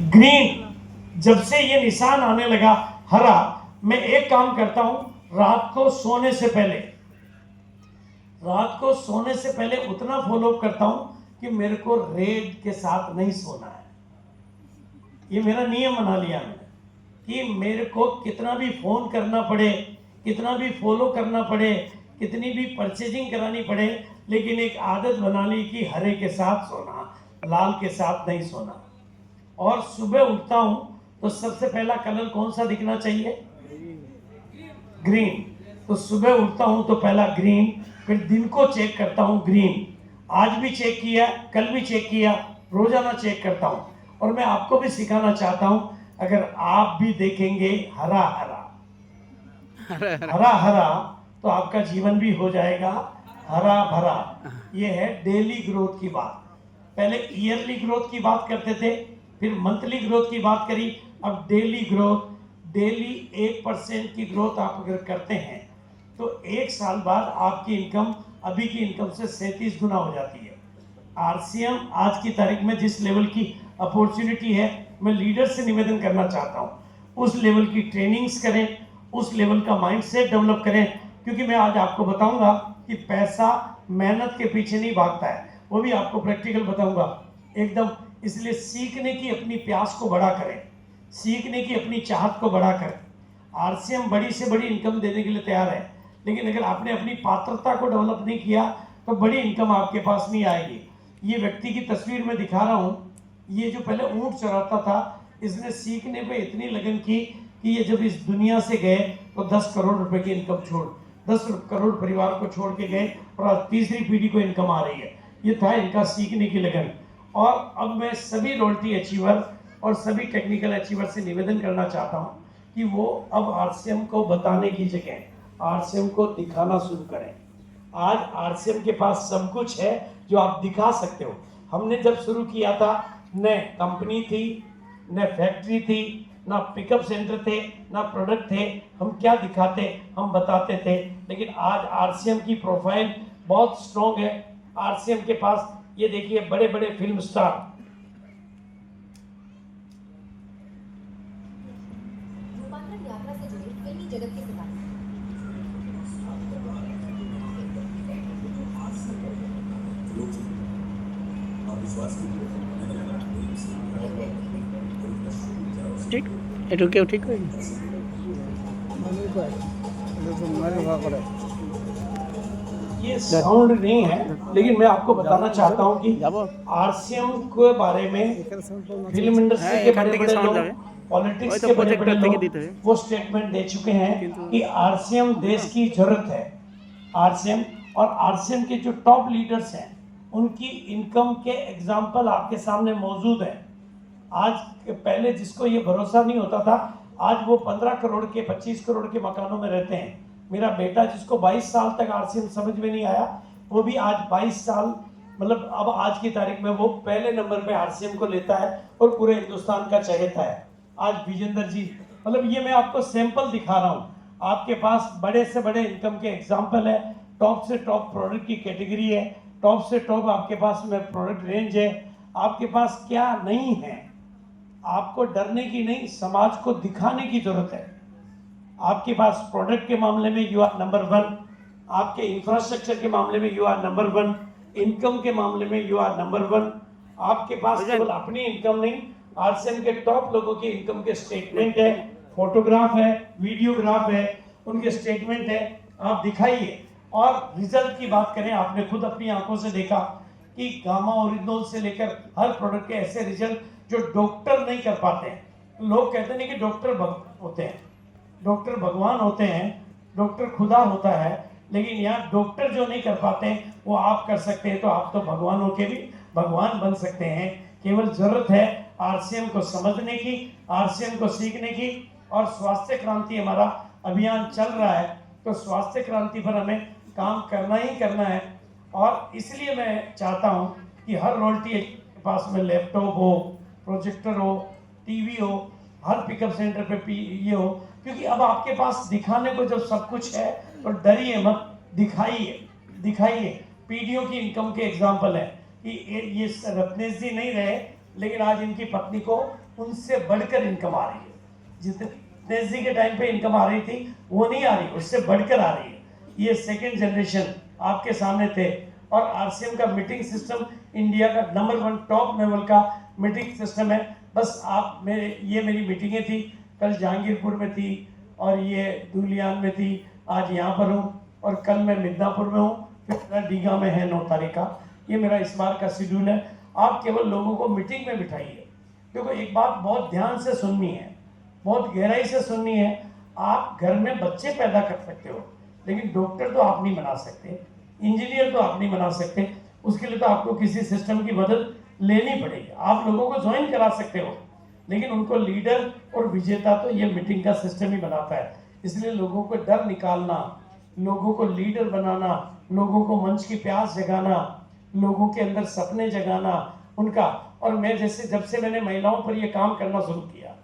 Green, जब से ये निशान आने लगा हरा, मैं एक काम करता हूं, रात को सोने से पहले उतना फॉलो करता हूं कि मेरे को रेड के साथ नहीं सोना है। ये मेरा नियम बना लिया मैंने कि मेरे को कितना भी फोन करना पड़े, कितना भी फॉलो करना पड़े, कितनी भी परचेजिंग करानी पड़े, लेकिन एक आदत बना ली कि हरे के साथ सोना, लाल के साथ नहीं सोना। और सुबह उठता हूं तो सबसे पहला कलर कौन सा दिखना चाहिए? ग्रीन। तो सुबह उठता हूं तो पहला ग्रीन, फिर दिन को चेक करता हूं ग्रीन। आज भी चेक किया, कल भी चेक किया, रोजाना चेक करता हूं। और मैं आपको भी सिखाना चाहता हूं, अगर आप भी देखेंगे हरा हरा तो आपका जीवन भी हो जाएगा हरा भरा। ये है डेली ग्रोथ की बात। पहले ईयरली ग्रोथ की बात करते थे, फिर मंथली ग्रोथ की बात करी, अब डेली ग्रोथ। डेली 1% की ग्रोथ आप अगर करते हैं तो 1 साल बाद आपकी इनकम अभी की इनकम से 37 गुना हो जाती है। आरसीएम आज की तारीख में जिस लेवल की अपॉर्चुनिटी है, मैं लीडर से निवेदन करना चाहता हूँ, उस लेवल की ट्रेनिंग्स करें, उस लेवल का माइंडसेट डेवलप करें। क्योंकि मैं आज आपको बताऊंगा कि पैसा मेहनत के पीछे नहीं भागता है, वो भी आपको प्रैक्टिकल बताऊंगा एकदम। इसलिए सीखने की अपनी प्यास को बड़ा करें, सीखने की अपनी चाहत को बड़ा करें। आरसीएम बड़ी से बड़ी इनकम देने के लिए तैयार है, लेकिन अगर आपने अपनी पात्रता को डेवलप नहीं किया तो बड़ी इनकम आपके पास नहीं आएगी। ये व्यक्ति की तस्वीर में दिखा रहा हूँ, ये जो पहले ऊंट चराता था, इसने सीखने पे इतनी लगन की कि ये जब इस दुनिया से गए तो 10 करोड़ रुपए की इनकम 10 करोड़ परिवार को छोड़ के गए, और आज तीसरी पीढ़ी को इनकम आ रही है। ये था इनका सीखने की लगन। और अब मैं सभी रॉयल्टी अचीवर और सभी टेक्निकल अचीवर से निवेदन करना चाहता हूँ कि वो अब आरसीएम को बताने की जगह आरसीएम को दिखाना शुरू करें। आज आरसीएम के पास सब कुछ है जो आप दिखा सकते हो। हमने जब शुरू किया था, न कंपनी थी, न फैक्ट्री थी, ना पिकअप सेंटर थे, ना प्रोडक्ट थे। हम क्या दिखाते, हम बताते थे। लेकिन आज आरसीएम की प्रोफाइल बहुत स्ट्रॉन्ग है। आरसीएम के पास ये देखिए बड़े बड़े फिल्म स्टार, यात्रा से जुड़े फिल्मी जगत के सितारे। ঠিক এটু কেউ ঠিক করেনি। ये साउंड नहीं है, लेकिन मैं आपको बताना चाहता हूँ कि आरसीएम के बारे में फिल्म इंडस्ट्री के बड़े बड़े लोग, पॉलिटिक्स के बड़े बड़े लोग वो स्टेटमेंट दे चुके हैं कि आरसीएम देश की जरूरत है। आरसीएम और आरसीएम के जो टॉप लीडर्स हैं, उनकी इनकम के एग्जाम्पल आपके सामने मौजूद है। आज पहले जिसको ये भरोसा नहीं होता था, आज वो 15 करोड़ के 25 करोड़ के मकानों में रहते हैं। मेरा बेटा जिसको 22 साल तक आरसीएम समझ में नहीं आया, वो भी आज 22 साल, मतलब अब आज की तारीख में वो पहले नंबर पे आरसीएम को लेता है और पूरे हिंदुस्तान का चहेता है। आज विजेंद्र जी, मतलब ये मैं आपको सैंपल दिखा रहा हूँ। आपके पास बड़े से बड़े इनकम के एग्जाम्पल है, टॉप से टॉप प्रोडक्ट की कैटेगरी है, टॉप से टॉप आपके पास में प्रोडक्ट रेंज है। आपके पास क्या नहीं है, आपको डरने की नहीं, समाज को दिखाने की जरूरत है। आपके पास प्रोडक्ट के मामले में यू आर नंबर 1, आपके इंफ्रास्ट्रक्चर के मामले में यू आर नंबर 1, इनकम के मामले में यू आर नंबर 1। आपके पास केवल अपनी इनकम नहीं, आरसीएम के टॉप लोगों की इनकम के स्टेटमेंट है, फोटोग्राफ है, वीडियोग्राफ है, उनके स्टेटमेंट है, आप दिखाइए। और रिजल्ट की बात करें, आपने खुद अपनी आंखों से देखा कि गामा ओरिजिनल से लेकर हर प्रोडक्ट के ऐसे रिजल्ट जो डॉक्टर नहीं कर पाते हैं। लोग कहते नहीं कि डॉक्टर होते हैं, डॉक्टर भगवान होते हैं, डॉक्टर खुदा होता है, लेकिन यहाँ डॉक्टर जो नहीं कर पाते हैं वो आप कर सकते हैं। तो आप तो भगवानों के भी भगवान बन सकते हैं। केवल जरूरत है आरसीएम को समझने की, आरसीएम को सीखने की। और स्वास्थ्य क्रांति हमारा अभियान चल रहा है, तो स्वास्थ्य क्रांति पर हमें काम करना ही करना है। और इसलिए मैं चाहता हूँ कि हर रॉयल्टी के पास में लैपटॉप हो, प्रोजेक्टर हो, टीवी हो, हर पिकअप सेंटर पे ये हो। क्योंकि अब आपके पास दिखाने को जब सब कुछ है तो डरिए मत, दिखाइए। पीडीओ की इनकम के एग्जाम्पल है कि ये रत्नेश जी नहीं रहे, लेकिन आज इनकी पत्नी को उनसे बढ़कर इनकम आ रही है। जितने जी के टाइम पे इनकम आ रही थी वो नहीं आ रही, उससे बढ़कर आ रही है। ये सेकंड जनरेशन आपके सामने थे। और आरसीएम का मीटिंग सिस्टम इंडिया का नंबर 1 टॉप लेवल का मीटिंग सिस्टम है। बस आप ये मेरी मीटिंगें थी, कल जहांगीरपुर में थी और ये धूलियान में थी, आज यहाँ पर हूँ और कल मैं मिदनापुर में हूँ, फिर मेरा दीघा में है 9 तारीख का। ये मेरा इस बार का शेड्यूल है। आप केवल लोगों को मीटिंग में बिठाइए। देखो एक बात बहुत ध्यान से सुननी है, बहुत गहराई से सुननी है। आप घर में बच्चे पैदा कर सकते हो, लेकिन डॉक्टर तो आप नहीं बना सकते, इंजीनियर तो आप नहीं बना सकते। उसके लिए तो आपको किसी सिस्टम की मदद लेनी पड़ेगी। आप लोगों को ज्वाइन करा सकते हो, लेकिन उनको लीडर और विजेता तो ये मीटिंग का सिस्टम ही बनाता है। इसलिए लोगों को डर निकालना, लोगों को लीडर बनाना, लोगों को मंच की प्यास जगाना, लोगों के अंदर सपने जगाना उनका। और मैं जैसे जब से मैंने महिलाओं पर ये काम करना शुरू किया,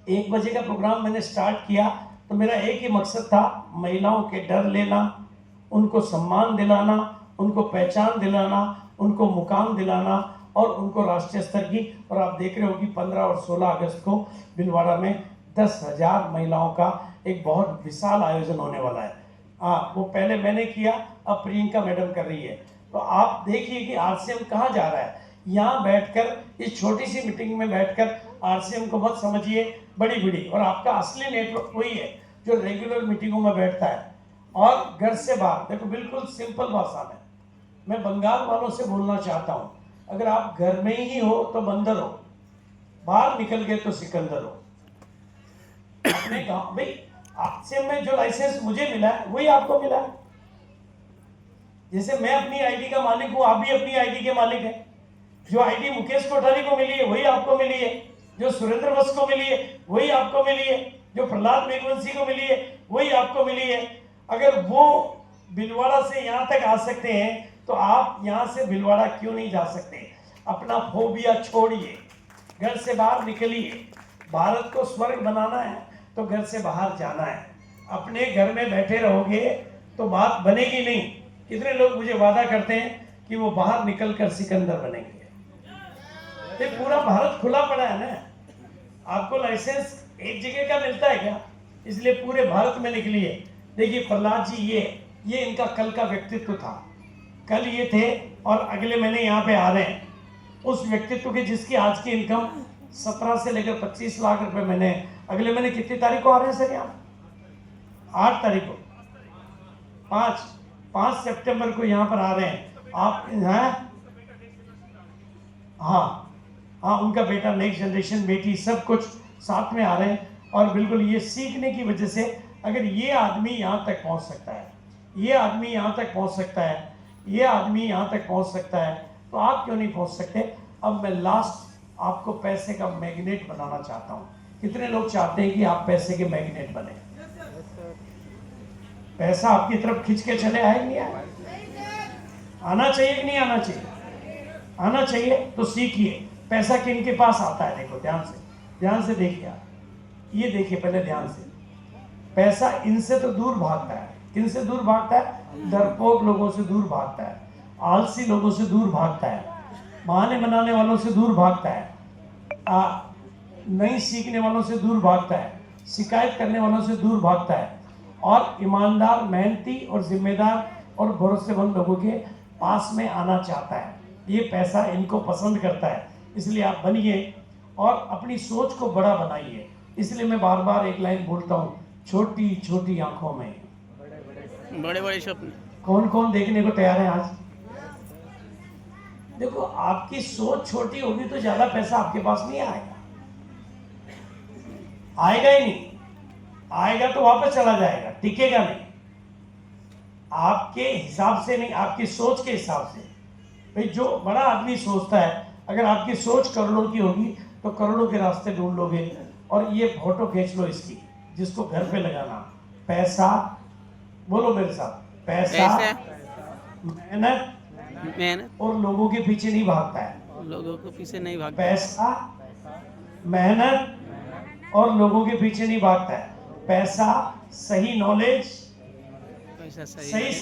1 बजे का प्रोग्राम मैंने स्टार्ट किया, तो मेरा एक ही मकसद था, महिलाओं के डर लेना, उनको सम्मान दिलाना, उनको पहचान दिलाना, उनको मुकाम दिलाना और उनको राष्ट्रीय स्तर की। और आप देख रहे हो कि 15 और 16 अगस्त को भीलवाड़ा में 10,000 महिलाओं का एक बहुत विशाल आयोजन होने वाला है। वो पहले मैंने किया, अब प्रियंका मैडम कर रही है। तो आप देखिए कि आरसीएम कहाँ जा रहा है। यहाँ बैठकर इस छोटी सी मीटिंग में बैठकर आरसीएम को मत समझिए बड़ी बड़ी। और आपका असली नेटवर्क वही है जो रेगुलर मीटिंगों में बैठता है। और घर से बाहर देखो, बिल्कुल सिंपल भाषा में मैं बंगाल वालों से बोलना चाहता हूँ, अगर आप घर में ही हो तो बंदर हो, बाहर निकल गए तो सिकंदर हो। अपने गांव भाई आरसीएम में जो लाइसेंस मुझे मिला है वही आपको मिला है। जैसे मैं अपनी आईडी का मालिक हूं, आप भी अपनी आईडी के मालिक हैं। जो आईडी मुकेश कोठारी को मिली है वही आपको मिली है, जो सुरेंद्र वत्स को मिली है वही आपको मिली है, जो प्रहलाद मेघवंशी को मिली है वही आपको मिली है। अगर वो भीलवाड़ा से यहाँ तक आ सकते हैं तो आप यहाँ से भीलवाड़ा क्यों नहीं जा सकते। अपना फोबिया छोड़िए, घर से बाहर निकलिए। भारत को स्वर्ग बनाना है तो घर से बाहर जाना है। अपने घर में बैठे रहोगे तो बात बनेगी नहीं। कितने लोग मुझे वादा करते हैं कि वो बाहर निकलकर सिकंदर बनेंगे। ये पूरा भारत खुला पड़ा है ना। आपको लाइसेंस एक जगह का मिलता है क्या? इसलिए पूरे भारत में निकलिए। देखिए प्रहलाद जी, ये इनका कल का व्यक्तित्व था। कल ये थे और अगले महीने यहाँ पे आ रहे हैं। उस व्यक्तित्व के जिसकी आज की इनकम 17 से लेकर 25 लाख रुपए मैंने अगले महीने कितनी तारीख को आ रहे हैं सर यहाँ? 8 तारीख को, 5 सितंबर को यहाँ पर आ रहे हैं आप हैं। हाँ, उनका बेटा, नेक्स्ट जनरेशन, बेटी, सब कुछ साथ में आ रहे हैं। और बिल्कुल ये सीखने की वजह से अगर ये आदमी यहाँ तक पहुँच सकता है, ये आदमी यहाँ तक पहुँच सकता है, ये आदमी यहाँ तक पहुँच सकता है, तो आप क्यों नहीं पहुँच सकते। अब मैं लास्ट आपको पैसे का मैग्नेट बनाना चाहता हूँ। कितने लोग चाहते हैं कि आप पैसे के मैग्नेट बने? पैसा आपकी तरफ खिंच के चले आए, नहीं आए? आना चाहिए कि नहीं आना चाहिए? आना चाहिए। तो सीखिए पैसा किन के पास आता है। देखो ध्यान से देखिए आप, ये देखिए पहले ध्यान से। पैसा इनसे तो दूर भागता है। किन से दूर भागता है? डरपोक लोगों से दूर भागता है, आलसी लोगों से दूर भागता है, बहाने बनाने वालों से दूर भागता है, नहीं सीखने वालों से दूर भागता है, शिकायत करने वालों से दूर भागता है, और ईमानदार, मेहनती और जिम्मेदार और भरोसेमंद लोगों के पास में आना चाहता है। ये पैसा इनको पसंद करता है। इसलिए आप बनिए और अपनी सोच को बड़ा बनाइए। इसलिए मैं बार बार एक लाइन बोलता हूँ, छोटी छोटी आंखों में बड़े बड़े सपने। कौन कौन देखने को तैयार है आज? देखो आपकी सोच छोटी होगी तो ज्यादा पैसा आपके पास नहीं आएगा, आएगा ही नहीं। आएगा तो वापस चला जाएगा, टिकेगा नहीं। आपके हिसाब से नहीं, आपकी सोच के हिसाब से। भाई जो बड़ा आदमी सोचता है, अगर आपकी सोच करोड़ों की होगी तो करोड़ों के रास्ते ढूंढ लोगे। और ये फोटो खींच लो इसकी, जिसको घर पे लगाना। पैसा, बोलो मेरे साथ, पैसा मेहनत और लोगों के पीछे नहीं भागता है। लोगों के पीछे नहीं भागता। पैसा, मेहनत और लोगों के पीछे नहीं भागता है। पैसा, सही नॉलेज, सही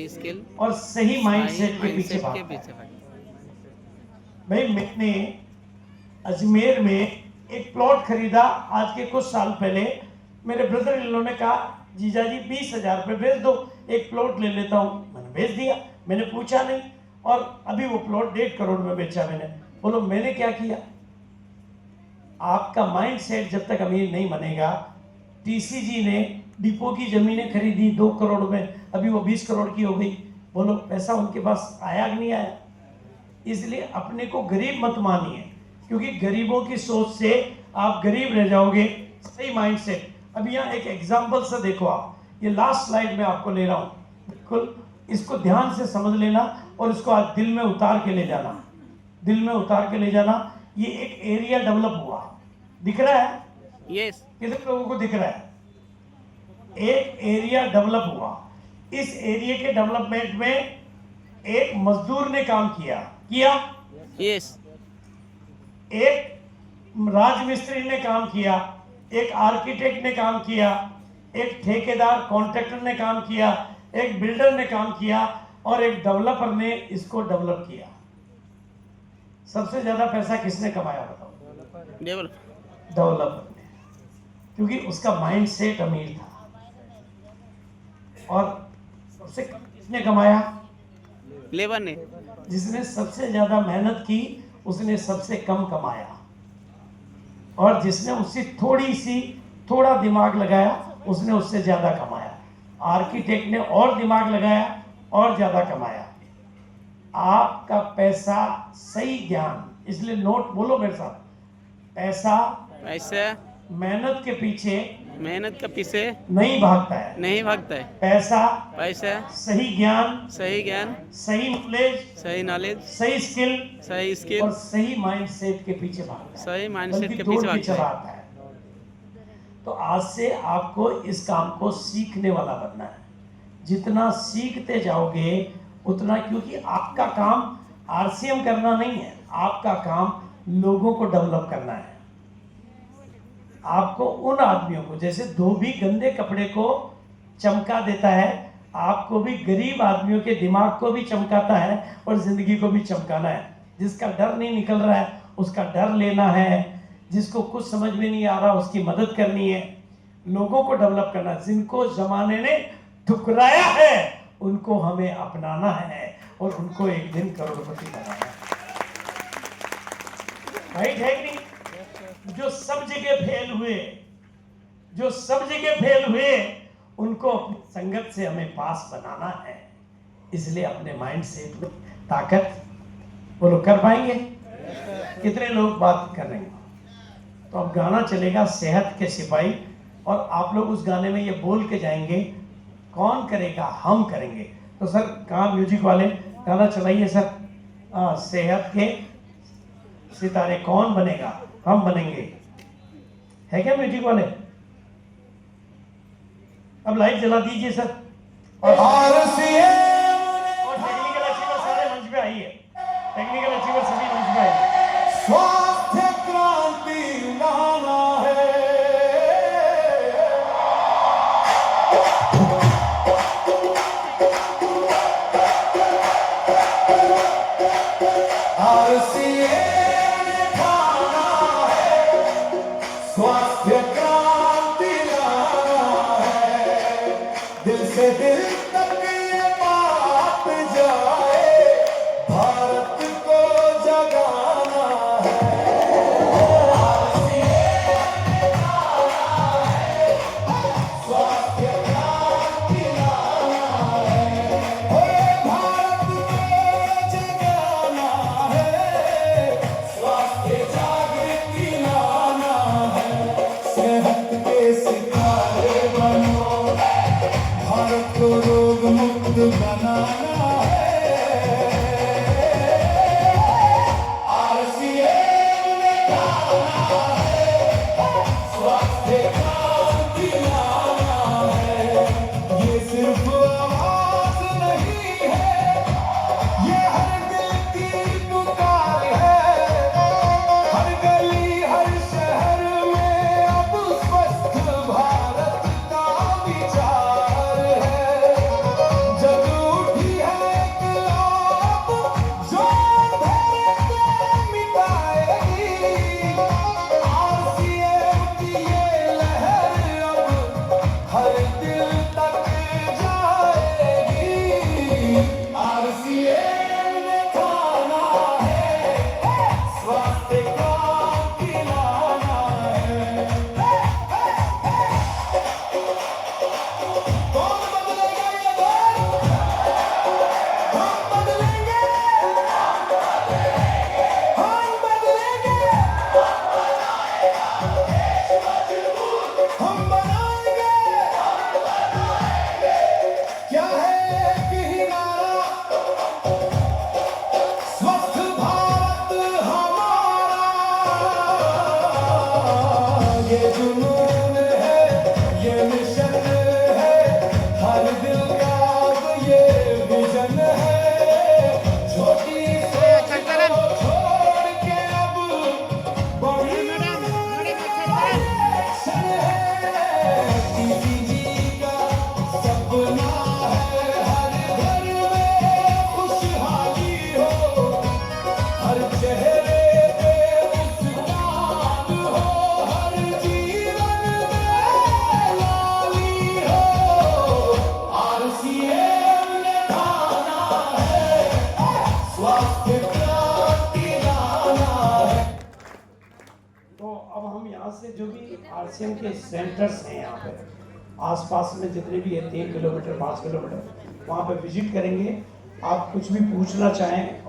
स्किल और सही माइंडसेट के पीछे भागता है। भाई मैंने अजमेर में एक प्लॉट खरीदा आज के कुछ साल पहले। मेरे ब्रदर इन लोगों ने कहा जीजा जी 20,000 रुपये भेज दो, एक प्लॉट ले लेता हूँ। मैंने भेज दिया, मैंने पूछा नहीं, और अभी वो प्लॉट 1.5 करोड़ में बेचा मैंने। बोलो मैंने क्या किया? आपका माइंड सेट जब तक अमीर नहीं बनेगा। टीसीजी ने डिपो की जमीनें खरीदी 2 करोड़ में, अभी वो 20 करोड़ की हो गई। बोलो पैसा उनके पास आया कि नहीं आया? इसलिए अपने को गरीब मत मानिए, क्योंकि गरीबों की सोच से आप गरीब रह जाओगे। सही माइंड सेट। अब यहाँ एक एग्जाम्पल से देखो आप, ये लास्ट स्लाइड में आपको ले रहा हूँ, बिल्कुल इसको ध्यान से समझ लेना और इसको आज दिल में उतार के ले जाना, दिल में उतार के ले जाना। ये एक एरिया डेवलप हुआ, दिख रहा है? यस। कितने लोगों को दिख रहा है? एक एरिया डेवलप हुआ। इस एरिया के डेवलपमेंट में एक मजदूर ने काम किया, यस। एक राजमिस्त्री ने काम किया, एक आर्किटेक्ट ने काम किया, एक ठेकेदार कॉन्ट्रैक्टर ने काम किया, एक बिल्डर ने काम किया, और एक डेवलपर ने इसको डेवलप किया। सबसे ज्यादा पैसा किसने कमाया बताओ? डेवलपर ने, क्योंकि उसका माइंड सेट अमीर था। और सबसे कम किसने कमाया? लेबर ने। जिसने सबसे ज्यादा मेहनत की उसने सबसे कम कमाया, और जिसने उससे थोड़ा दिमाग लगाया उसने उससे ज्यादा कमाया। आर्किटेक्ट ने और दिमाग लगाया और ज्यादा कमाया। आपका पैसा सही ज्ञान, इसलिए नोट बोलो मेरे साथ, पैसा मेहनत के पीछे नहीं भागता है, पैसा सही ज्ञान, सही नॉलेज, सही स्किल और सही माइंड सेट के पीछे भागता है। तो आज से आपको इस काम को सीखने वाला बनना है। जितना सीखते जाओगे उतना, क्योंकि आपका काम आरसीएम करना नहीं है, आपका काम लोगों को डेवलप करना है। आपको उन आदमियों को, जैसे धोबी गंदे कपड़े को चमका देता है, आपको भी गरीब आदमियों के दिमाग को भी चमकाता है और जिंदगी को भी चमकाना है। जिसका डर नहीं निकल रहा है उसका डर लेना है, जिसको कुछ समझ में नहीं आ रहा उसकी मदद करनी है, लोगों को डेवलप करना। जिनको जमाने ने ठुकराया है उनको हमें अपनाना है और उनको एक दिन करोड़पति बनाना है। राइट है कि नहीं? जो सब जगह फेल हुए उनको अपनी संगत से हमें पास बनाना है। इसलिए अपने माइंड सेट में ताकत, बोलो कर पाएंगे? कितने लोग बात कर रहे हैं? तो अब गाना चलेगा सेहत के सिपाही, और आप लोग उस गाने में ये बोल के जाएंगे, कौन करेगा? हम करेंगे। तो सर कहाँ म्यूजिक वाले, गाना चलाइए सर। सेहत के सितारे कौन बनेगा? हम बनेंगे। है क्या म्यूजिक वाले? अब लाइट जला दीजिए सर। और टेक्निकल अचीवर सारे मंच पे आइए, टेक्निकल अचीवर सभी मंच पे आइए। स्वास्थ्य क्रांति लाना है, आरसीएम खाना है, स्वास्थ्य क्रांति लाना है, दिल से दिल तक ये बात जाए, भारत को जगाना है। अब हम यहाँ से जो भी आरसीएम के सेंटर्स हैं यहाँ पे आसपास में जितने भी है 3 किलोमीटर 5 किलोमीटर वहाँ पे विजिट करेंगे। आप कुछ भी पूछना चाहें